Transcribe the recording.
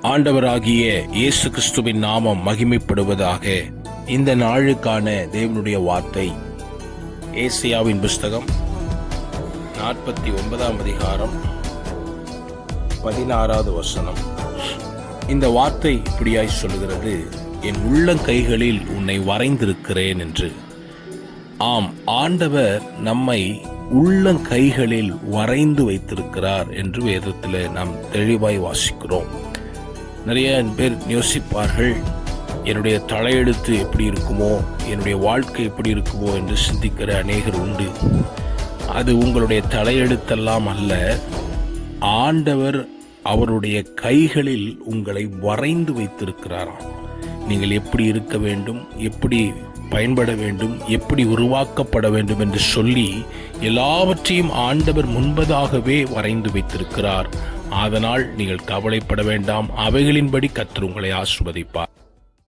ஆண்டவராகிய இயேசு கிறிஸ்துவின் நாமம் மகிமைப்படுவதாக. இந்த நாளுக்கான தேவனுடைய வார்த்தை ஏசாயாவின் புஸ்தகம் 49 அதிகாரம் 16வது வசனம். இந்த வார்த்தை இப்படியாய் சொல்லுகிறது, என் உள்ளங்கைகளில் உன்னை வரைந்திருக்கிறேன் என்று. ஆம், ஆண்டவர் நம்மை உள்ளங்கைகளில் வரைந்து வைத்திருக்கிறார் என்று வேதத்தில் நாம் தெளிவாய் வாசிக்கிறோம். நிறைய பேர் யோசிப்பார்கள், என்னுடைய தலையெழுத்து எப்படி இருக்குமோ, என்னுடைய வாழ்க்கை எப்படி இருக்குமோ என்று சிந்திக்கிற அநேகர் உண்டு. அது உங்களுடைய தலையெழுத்தெல்லாம் அல்ல, ஆண்டவர் அவருடைய கைகளில் உங்களை வரைந்து வைத்திருக்கிறாராம். நீங்கள் எப்படி இருக்க வேண்டும், எப்படி பயன்பட வேண்டும், எப்படி உருவாக்கப்பட வேண்டும் என்று சொல்லி எல்லாவற்றையும் ஆண்டவர் முன்பதாகவே வரைந்து வைத்திருக்கிறார். அதனால் நீங்கள் கவலைப்பட வேண்டாம். அவைகளின்படி கர்த்தர் உங்களை ஆசீர்வதிப்பார்.